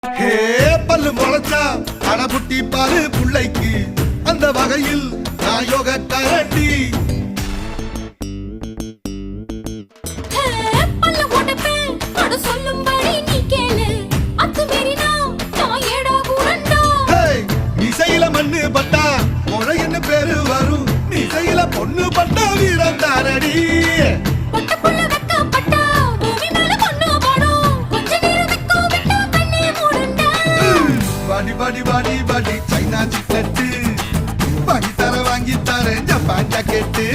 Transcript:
ஹே பல்லு முளைச்சா அடபுட்டி பாரு புள்ளைக்கு அந்த வகையில் நான் யோக கரண்டி மண்ணு பட்டா முறைன்னு பேரு வரும் நிசையில பொண்ணு பட்டா வீரம் தாரடி பாடி பாடி பாடி பாடி சைனா சிக்கட்டு வாங்கி தர ஜப்பான் ஜாக்கெட்டு